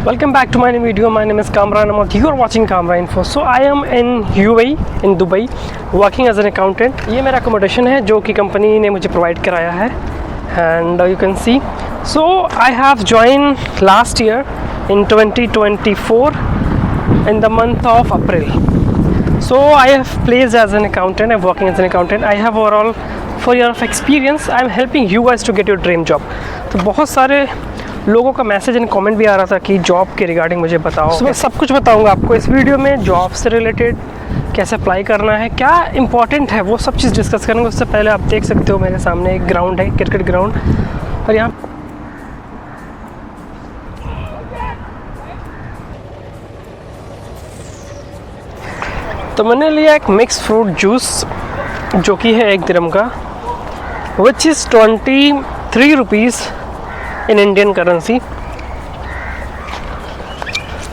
Welcome back to my new video. My name is Kamran Ahmed. You are watching Kamra Info. So I am in UAE in Dubai working as an accountant. ये मेरा accommodation है जो कि company ने मुझे provide कराया है and you can see. So I have joined last year in 2024 in the month of April. So I have placed as an accountant. I'm working as an accountant. I have overall 4 years of experience. I'm helping you guys to get your dream job. तो बहुत सारे लोगों का message and comment भी आ रहा था कि job के रिगार्डिंग मुझे बताओ। तो मैं सब कुछ बताऊंगा आपको इस वीडियो में। जॉब से रिलेटेड कैसे अप्लाई करना है, क्या इंपॉर्टेंट है, वो सब चीज़ डिस्कस करेंगे। उससे पहले आप देख सकते हो मेरे सामने एक ग्राउंड है, क्रिकेट ग्राउंड, और यहाँ तो मैंने लिया एक मिक्स फ्रूट जूस जो कि है 1 दिरहम का, which is 23 rupees in Indian currency.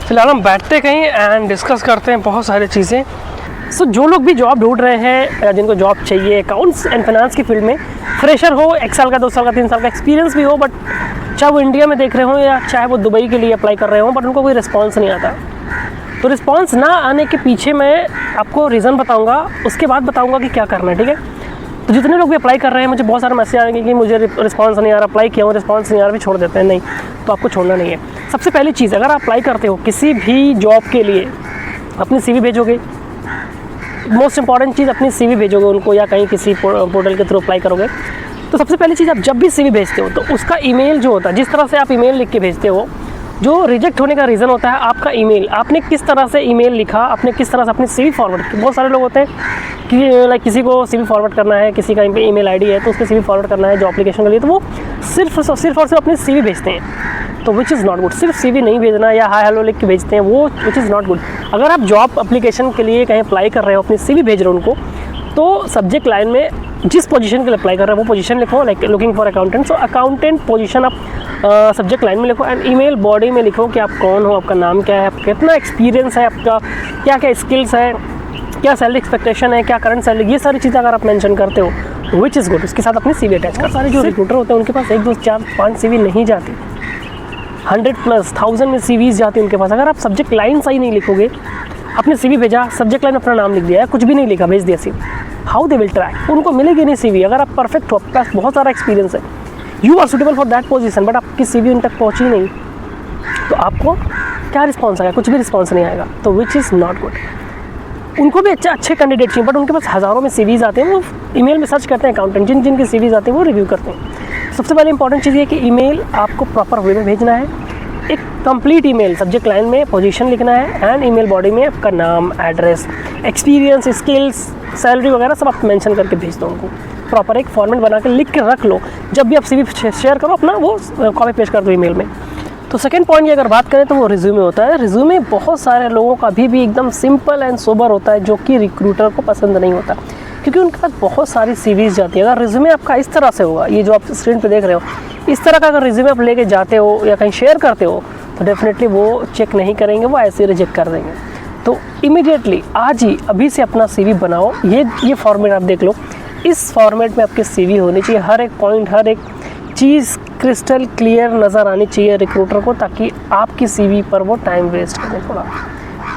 फिलहाल हम बैठते कहीं एंड डिस्कस करते हैं बहुत सारी चीज़ें। सो जो लोग भी जॉब ढूंढ रहे हैं, जिनको जॉब चाहिए अकाउंट्स एंड फाइनेंस की फील्ड में, फ्रेशर हो, 1 साल का 2 साल का 3 साल का एक्सपीरियंस भी हो, बट चाहे वो इंडिया में देख रहे हो या चाहे वो दुबई के लिए अप्लाई कर रहे हो, बट उनको कोई रिस्पॉन्स नहीं आता। तो रिस्पॉन्स ना आने के पीछे मैं आपको रीज़न बताऊँगा, उसके बाद बताऊँगा कि क्या करना है, ठीक है। तो जितने लोग भी अप्लाई कर रहे हैं, मुझे बहुत सारे मैसेज आएंगे कि मुझे रिस्पांस नहीं आ रहा, अप्लाई किया हूँ रिस्पांस नहीं आ रहा, भी छोड़ देते हैं। नहीं, तो आपको छोड़ना नहीं है। सबसे पहली चीज़, अगर आप अप्लाई करते हो किसी भी जॉब के लिए, अपनी CV भेजोगे। मोस्ट इंपॉर्टेंट चीज़, अपनी CV भेजोगे उनको या कहीं किसी पोर्टल के थ्रू अप्लाई करोगे। तो सबसे पहली चीज़, आप जब भी CV भेजते हो तो उसका ईमेल जो होता है, जिस तरह से आप ईमेल लिख के भेजते हो, जो रिजेक्ट होने का रीज़न होता है आपका ईमेल। आपने किस तरह से ईमेल लिखा, आपने किस तरह से अपनी CV फॉरवर्ड की। बहुत सारे लोग होते हैं कि लाइक किसी को CV फॉरवर्ड करना है, किसी का ईमेल ID है तो उसको CV फॉरवर्ड करना है जॉब एप्लीकेशन के लिए, तो वो सिर्फ और सिर्फ अपनी CV भेजते हैं, तो विच इज़ नॉट गुड। सिर्फ CV नहीं भेजना या हाय हेलो लिख के भेजते हैं, वो विच इज़ नॉट गुड। अगर आप जॉब एप्लीकेशन के लिए कहीं अप्लाई कर रहे हो, अपनी CV भेज रहे हो उनको, तो सब्जेक्ट लाइन में जिस पोजीशन के लिए अप्लाई कर रहे हो वो पोजीशन लिखो, like looking for accountant. So accountant position आप सब्जेक्ट लाइन में लिखो एंड ईमेल बॉडी में लिखो कि आप कौन हो, आपका नाम क्या है, आपका कितना एक्सपीरियंस है, आपका क्या क्या स्किल्स है, क्या सैलरी एक्सपेक्टेशन है, क्या करंट सैलरी, ये सारी चीज़ें अगर आप मेंशन करते हो, विच इज़ गुड। उसके साथ अपनी CV अटैच कर। सारे जो रिक्रूटर होते हैं उनके पास 1 2 4 5 CV नहीं जाती, 100+ 1000 में CVs जाती है उनके पास। अगर आप सब्जेक्ट लाइन सही नहीं लिखोगे, अपने CV भेजा, सब्जेक्ट लाइन अपना नाम लिख दिया, कुछ भी नहीं लिखा, भेज दिया CV, how they will track. उनको मिलेगी नहीं CV। अगर आप परफेक्ट हो, आपके पास बहुत सारा एक्सपीरियंस है, you are suitable for that position, but आपकी CV उन तक पहुँची नहीं, तो आपको क्या रिस्पॉन्स आएगा? कुछ भी रिस्पॉन्स नहीं आएगा, तो विच इज़ नॉट गुड। उनको भी अच्छे कैंडिडेट चाहिए, बट उनके पास हज़ारों में CVs आते हैं, वो ईमेल में सर्च करते हैं अकाउंटेंट, जिनकी CVs आते हैं वो रिव्यू करते हैं। सबसे पहले इंपॉर्टेंट चीज़ ये कि ईमेल आपको प्रॉपर वे में भेजना है, एक कंप्लीट ईमेल, सब्जेक्ट लाइन में पोजीशन लिखना है एंड ईमेल बॉडी में आपका नाम, एड्रेस, एक्सपीरियंस, स्किल्स, सैलरी वगैरह सब आप मेंशन करके भेज दो उनको। प्रॉपर एक फॉर्मेट बना के लिख के रख लो, जब भी आप CV शेयर करो अपना वो कॉपी पेस्ट कर दो ईमेल में। तो सेकंड पॉइंट की अगर बात करें तो वो रिज्यूमे होता है। रिज्यूमे बहुत सारे लोगों का अभी भी एकदम सिंपल एंड सोबर होता है, जो कि रिक्रूटर को पसंद नहीं होता, क्योंकि उनके पास बहुत सारी CVs जाती है। अगर रिज्यूमे आपका इस तरह से होगा, ये जो आप स्क्रीन पे देख रहे हो, इस तरह का अगर रिज्यूमे आप लेके जाते हो या कहीं शेयर करते हो, तो डेफिनेटली वो चेक नहीं करेंगे, वो ऐसे ही रिजेक्ट कर देंगे। तो इमीडिएटली आज ही अभी से अपना CV बनाओ। ये फॉर्मेट आप देख लो, इस फॉर्मेट में आपकी CV होनी चाहिए। हर एक पॉइंट, हर एक चीज़ क्रिस्टल क्लियर नज़र आनी चाहिए रिक्रूटर को, ताकि आपकी CV पर वो टाइम वेस्ट करें, थोड़ा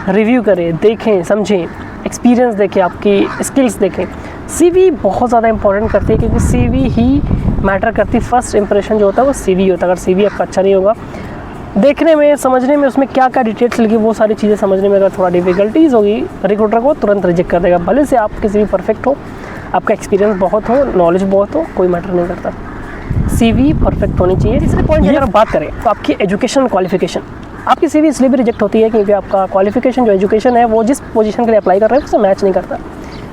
रिव्यू करें, देखें, समझें, एक्सपीरियंस देखें, आपकी स्किल्स देखें। CV बहुत ज़्यादा इंपॉर्टेंट करती है, क्योंकि CV ही मैटर करती है। फर्स्ट इंप्रेशन जो होता है वो CV होता है। अगर CV आपका अच्छा नहीं होगा, देखने में, समझने में, उसमें क्या क्या डिटेल्स लिखी, वो सारी चीज़ें समझने में अगर थोड़ा डिफ़िकल्टीज़ होगी, रिक्रूटर को तुरंत रिजेक्ट कर देगा। भले से आपकी CV परफेक्ट हो, आपका एक्सपीरियंस बहुत हो, नॉलेज बहुत हो, कोई मैटर नहीं करता, CV परफेक्ट होनी चाहिए। तीसरे पॉइंट की अगर बात करें तो आपकी एजुकेशन क्वालिफिकेशन। आपकी CV इसलिए भी रिजेक्ट होती है क्योंकि आपका क्वालिफिकेशन, जो एजुकेशन है, वो जिस पोजीशन के लिए अप्लाई कर रहे हैं उससे मैच नहीं करता।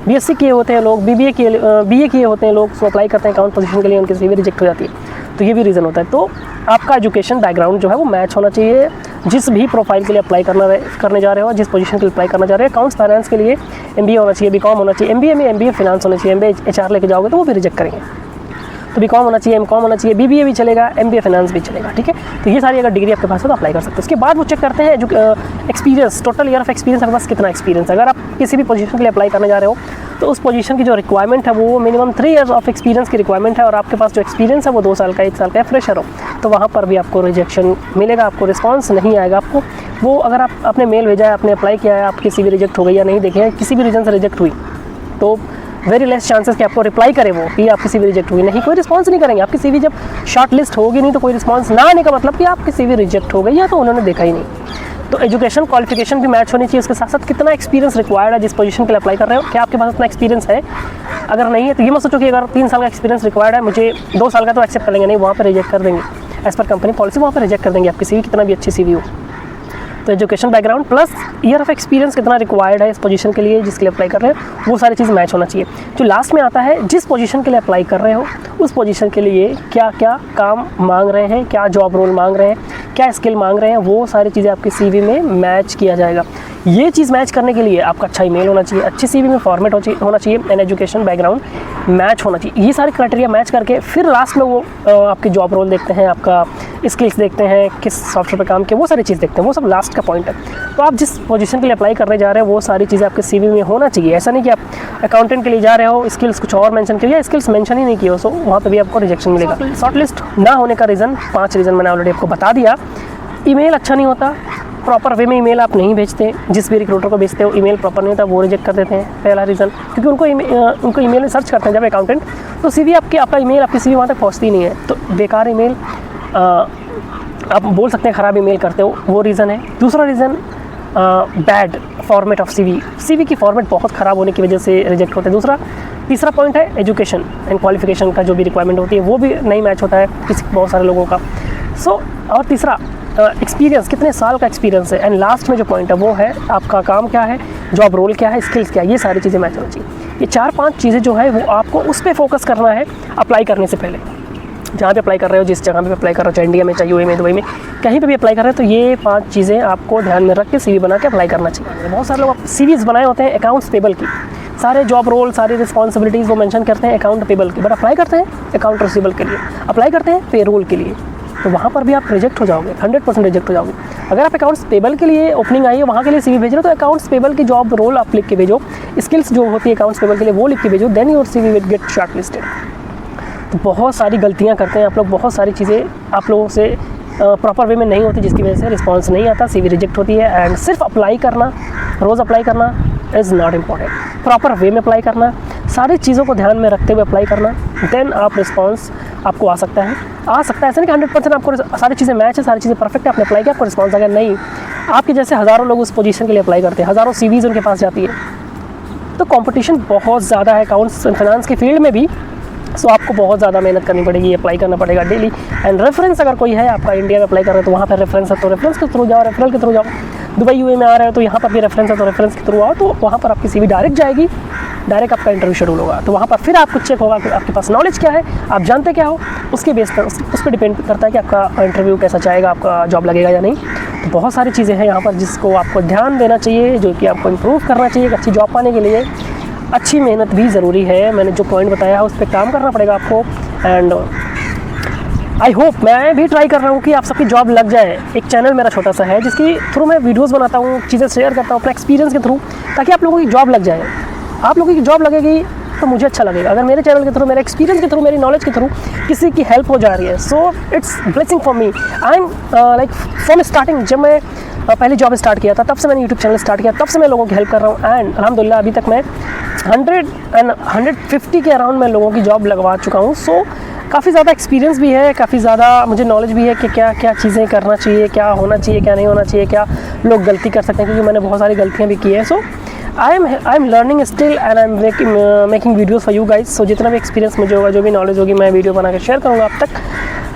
BSc किए होते हैं लोग, BA किए होते हैं लोग, सो अप्लाई करते हैं अकाउंट पोजीशन के लिए, उनकी CV रिजेक्ट हो जाती है। तो ये भी रीज़न होता है। तो आपका एजुकेशन बैकग्राउंड जो है वो मैच होना चाहिए, जिस भी प्रोफाइल के लिए अप्लाई करने जा रहे हो, जिस पोजीशन के लिए अप्लाई करना चाह रहे हो। अकाउंट्स फाइनेंस के लिए MBA होना चाहिए, BCom होना चाहिए, MBA में MBA फिनांस होना चाहिए, MBA HR लेके जाओगे तो वो भी रिजेक्ट करेंगे। तो BCom होना चाहिए, MCom होना चाहिए, BBA भी चलेगा, MBA फाइनेंस भी चलेगा, ठीक है। तो ये सारी अगर डिग्री आपके पास है तो अप्लाई कर सकते हैं। उसके बाद वो चेक करते हैं जो experience, total year of experience आपके पास कितना एक्सपीरियंस है। अगर आप किसी भी पोजीशन के लिए अप्लाई करने जा रहे हो तो उस पोजीशन की जो रिक्वायरमेंट है वो मिनिमम 3 ईयर्स ऑफ एक्सपीरियंस की रिक्वायरमेंट है, और आपके पास जो एक्सपीरियंस है वो 2 साल का, 1 साल का, फ्रेशर हो, तो वहाँ पर भी आपको रिजेक्शन मिलेगा, आपको रिस्पॉन्स नहीं आएगा। आपको वो अगर आप आपने मेल भेजा है, आपने अप्लाई किया है, आपकी CV रिजेक्ट हो गई या नहीं देखे हैं, किसी भी रीज़न से रिजेक्ट हुई, तो वेरी लेस चांसेस कि आपको रिप्लाई करे वो कि आपकी CV रिजेक्ट हुई। नहीं, कोई रिस्पॉन्स नहीं करेंगे। आपकी CV जब शॉर्ट लिस्ट होगी नहीं तो कोई रिस्पॉन्स ना आने का मतलब कि आपकी CV रिजेक्ट हो गई या तो उन्होंने देखा ही नहीं। तो एजुकेशन क्वालिफिकेशन भी मैच होनी चाहिए, उसके साथ साथ कितना एक्सपीरियंस रिक्वायर्ड है जिस पोजीशन के लिए अप्लाई कर रहे हो, क्या आपके पास उतना एक्सपीरियंस है। अगर नहीं है तो ये मत सोचो कि अगर 3 साल का एक्सपीरियंस रिक्वायर्ड है, मुझे 2 साल का तो एक्सेप्ट करेंगे, नहीं, वहाँ पर रिजेक्ट कर देंगे। एज़ पर कंपनी पॉलिसी वहाँ पर रिजेक्ट कर देंगे आपकी CV कितना भी अच्छी CV हो। तो education background plus year of experience कितना रिक्वायर्ड है इस पोजीशन के लिए जिसके लिए अप्लाई कर रहे हो, वो सारी चीज़ मैच होना चाहिए। जो लास्ट में आता है, जिस पोजीशन के लिए अप्लाई कर रहे हो उस पोजीशन के लिए क्या क्या काम मांग रहे हैं, क्या जॉब रोल मांग रहे हैं, क्या स्किल मांग रहे हैं, वो सारी चीज़ें आपकी CV में मैच किया जाएगा। ये चीज़ मैच करने के लिए आपका अच्छा ईमेल होना चाहिए, अच्छी CV में फॉर्मेट होना चाहिए, एंड एजुकेशन बैकग्राउंड मैच होना चाहिए। ये सारे क्राइटेरिया मैच करके फिर लास्ट में वो आपकी जॉब रोल देखते हैं, आपका स्किल्स देखते हैं, किस सॉफ्टवेयर पे काम किया, वो सारी चीज़ देखते हैं, वो सब लास्ट का पॉइंट है। तो आप जिस पोजीशन के लिए अप्लाई करने जा रहे हो वो सारी चीज़ें आपके CV में होना चाहिए। ऐसा नहीं कि आप अकाउंटेंट के लिए जा रहे हो, स्किल्स कुछ और मेंशन किया या स्किल्स मेंशन ही नहीं किया हो, सो वहाँ पे भी आपको रिजेक्शन मिलेगा। शॉर्ट लिस्ट ना होने का रीज़न 5 रीज़न मैंने ऑलरेडी आपको बता दिया। ईमेल अच्छा नहीं होता, प्रॉपर वे में ईमेल आप नहीं भेजते, जिस भी रिक्रूटर को भेजते हो ईमेल प्रॉपर नहीं होता, वो रिजेक्ट कर देते हैं, पहला रीज़न। क्योंकि उनको ईमेल में सर्च करते हैं जब अकाउंटेंट, तो CV आपका ईमेल आपकी CV वहाँ तक पहुँचती नहीं है, तो बेकार ईमेल, आप बोल सकते हैं ख़राब ईमेल करते हो, वो रीज़न है। दूसरा reason bad format of CV की फॉर्मेट बहुत ख़राब होने की वजह से रिजेक्ट होते हैं। तीसरा पॉइंट है एजुकेशन एंड क्वालिफिकेशन का जो भी रिक्वायरमेंट होती है वो भी नहीं मैच होता है बहुत सारे लोगों का। और तीसरा एक्सपीरियंस, कितने साल का एक्सपीरियंस है। एंड लास्ट में जो पॉइंट है वो है आपका काम क्या है, जॉब रोल क्या है, स्किल्स क्या है, ये सारी चीज़ें मैच होनी चाहिए। ये 4-5 चीज़ें जो है वो आपको उस पर फोकस करना है अप्लाई करने से पहले। जहाँ पे अप्लाई कर रहे हो, जिस जगह पे अप्लाई कर रहे हो, चाहे इंडिया में, चाहे UAE में, दुबई में, कहीं पे भी अप्लाई कर रहे हो, तो ये 5 चीज़ें आपको ध्यान में रख के CV बना के अप्लाई करना चाहिए। बहुत सारे लोग CVs बनाए होते हैं अकाउंट्स पेबल की, सारे जॉब रोल, सारी रिस्पॉन्सिबिलिटीज़ वो मेंशन करते हैं अकाउंट पेबल की, बट अप्लाई करते हैं अकाउंट रिसीवेबल के लिए, अप्लाई करते हैं पेरोल के लिए, तो वहाँ पर भी आप रिजेक्ट हो जाओगे, 100% रिजेक्ट हो जाओगे। अगर आप अकाउंट्स पेबल के लिए ओपनिंग आई है वहाँ के लिए CV भेज रहे हो तो अकाउंट्स पेबल की जॉब रोल आप लिख के भेजो, स्किल्स जो होती है अकाउंट्स पेबल के लिए वो लिख के भेजो, then your CV will get shortlisted. तो बहुत सारी गलतियाँ करते हैं आप लोग, बहुत सारी चीज़ें आप लोगों से प्रॉपर वे में नहीं होती जिसकी वजह से रिस्पांस नहीं आता, CV रिजेक्ट होती है। एंड सिर्फ अप्लाई करना, रोज़ अप्लाई करना is not important, proper way में अप्लाई करना, सारी चीज़ों को ध्यान में रखते हुए अप्लाई करना, देन आप रिस्पांस आपको आ सकता है। ऐसा नहीं कि 100% आपको सारी चीज़ें मैच है, सारी चीज़ें परफेक्ट है, आपने अप्लाई किया, आपको रिस्पांस आ गया, नहीं। आपके जैसे हज़ारों लोग उस पोजीशन के लिए अप्लाई करते हैं, हज़ारों CVs उनके पास जाती है, तो कंपटीशन बहुत ज़्यादा है अकाउंट्स एंड फाइनेंस के फील्ड में भी। सो आपको बहुत ज़्यादा मेहनत करनी पड़ेगी, अप्लाई करना पड़ेगा डेली। एंड रेफरेंस अगर कोई है आपका इंडिया में अप्लाई कर रहे हो तो वहाँ पर रेफरेंस है, तो रेफरेंस के थ्रू जाओ, रेफरल के थ्रू जाओ। दुबई UAE में आ रहे हो तो यहाँ पर भी रेफरेंस है, तो रेफरेंस के थ्रू आओ, तो वहाँ पर आपकी CV डायरेक्ट जाएगी, डायरेक्ट आपका इंटरव्यू शेड्यूल होगा, तो वहाँ पर फिर आपको चेक होगा कि आपके पास नॉलेज क्या है, आप जानते क्या हो, उसके बेस पर उस पर डिपेंड करता है कि आपका इंटरव्यू कैसा जाएगा, आपका जॉब लगेगा या नहीं। तो बहुत सारी चीज़ें हैं यहाँ पर जिसको आपको ध्यान देना चाहिए, जो कि आपको इम्प्रूव करना चाहिए। अच्छी जॉब पाने के लिए अच्छी मेहनत भी ज़रूरी है, मैंने जो पॉइंट बताया है उस पर काम करना पड़ेगा आपको। एंड आई होप, मैं भी ट्राई कर रहा हूँ कि आप सबकी जॉब लग जाए। एक चैनल मेरा छोटा सा है जिसकी थ्रू मैं वीडियोस बनाता हूँ, चीज़ें शेयर करता हूँ अपने एक्सपीरियंस के थ्रू, ताकि आप लोगों की जॉब लग जाए। आप लोगों की जॉब लगेगी तो मुझे अच्छा लगेगा। अगर मेरे चैनल के थ्रू, मेरे एक्सपीरियंस के थ्रू, मेरी नॉलेज के थ्रू किसी की हेल्प हो जा रही है, so it's blessing for me. I am like from starting, जब मैं पहली जॉब स्टार्ट किया था तब से मैंने यूट्यूब चैनल स्टार्ट किया, तब से मैं लोगों की हेल्प कर रहा हूँ। एंड अल्हम्दुलिल्लाह अभी तक मैं 150 के अराउंड मैं लोगों की जॉब लगवा चुका हूँ। सो काफ़ी ज़्यादा एक्सपीरियंस भी है, काफ़ी ज़्यादा मुझे नॉलेज भी है कि क्या क्या चीज़ें करना चाहिए, क्या होना चाहिए, क्या नहीं होना चाहिए, क्या लोग गलती कर सकते हैं, क्योंकि मैंने बहुत सारी गलतियाँ भी की है। So I am learning still and I am making videos for you guys. So जितना भी एक्सपीरियंस मुझे होगा, जो भी नॉलेज होगी, मैं वीडियो बना के शेयर करूँगा आप तक।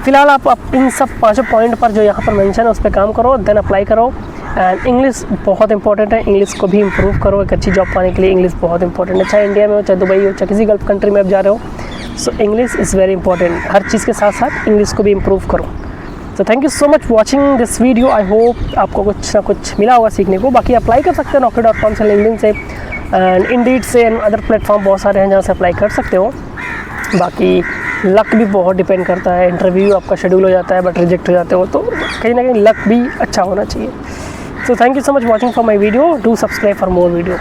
फिलहाल आप इन सब 5 पॉइंट पर जो यहाँ पर मेंशन है उस पर काम करो, देन अप्लाई करो। एंड इंग्लिश बहुत इंपॉर्टेंट है, इंग्लिश को भी इम्प्रूव करो। एक अच्छी जॉब पाने के लिए इंग्लिश बहुत इंपॉर्टेंट है, चाहे इंडिया में हो, चाहे दुबई हो, चाहे किसी गल्फ कंट्री में आप जा रहे हो। So English is very important, हर चीज़ के साथ साथ इंग्लिश को भी इम्प्रूव करो। So thank you so much for watching this video. I hope आपको कुछ ना कुछ मिला होगा सीखने को। बाकी अप्लाई कर सकते हैं naukri.com से, लिंक्डइन से, एंड इंडीड से, एंड अदर प्लेटफॉर्म बहुत सारे हैं जहाँ से अप्लाई कर सकते हो। बाकी लक भी बहुत डिपेंड करता है। इंटरव्यू आपका शेड्यूल हो जाता है बट रिजेक्ट हो जाते हो, तो कहीं ना कहीं लक भी अच्छा होना चाहिए। सो thank you so much watching for my video, do subscribe for more video.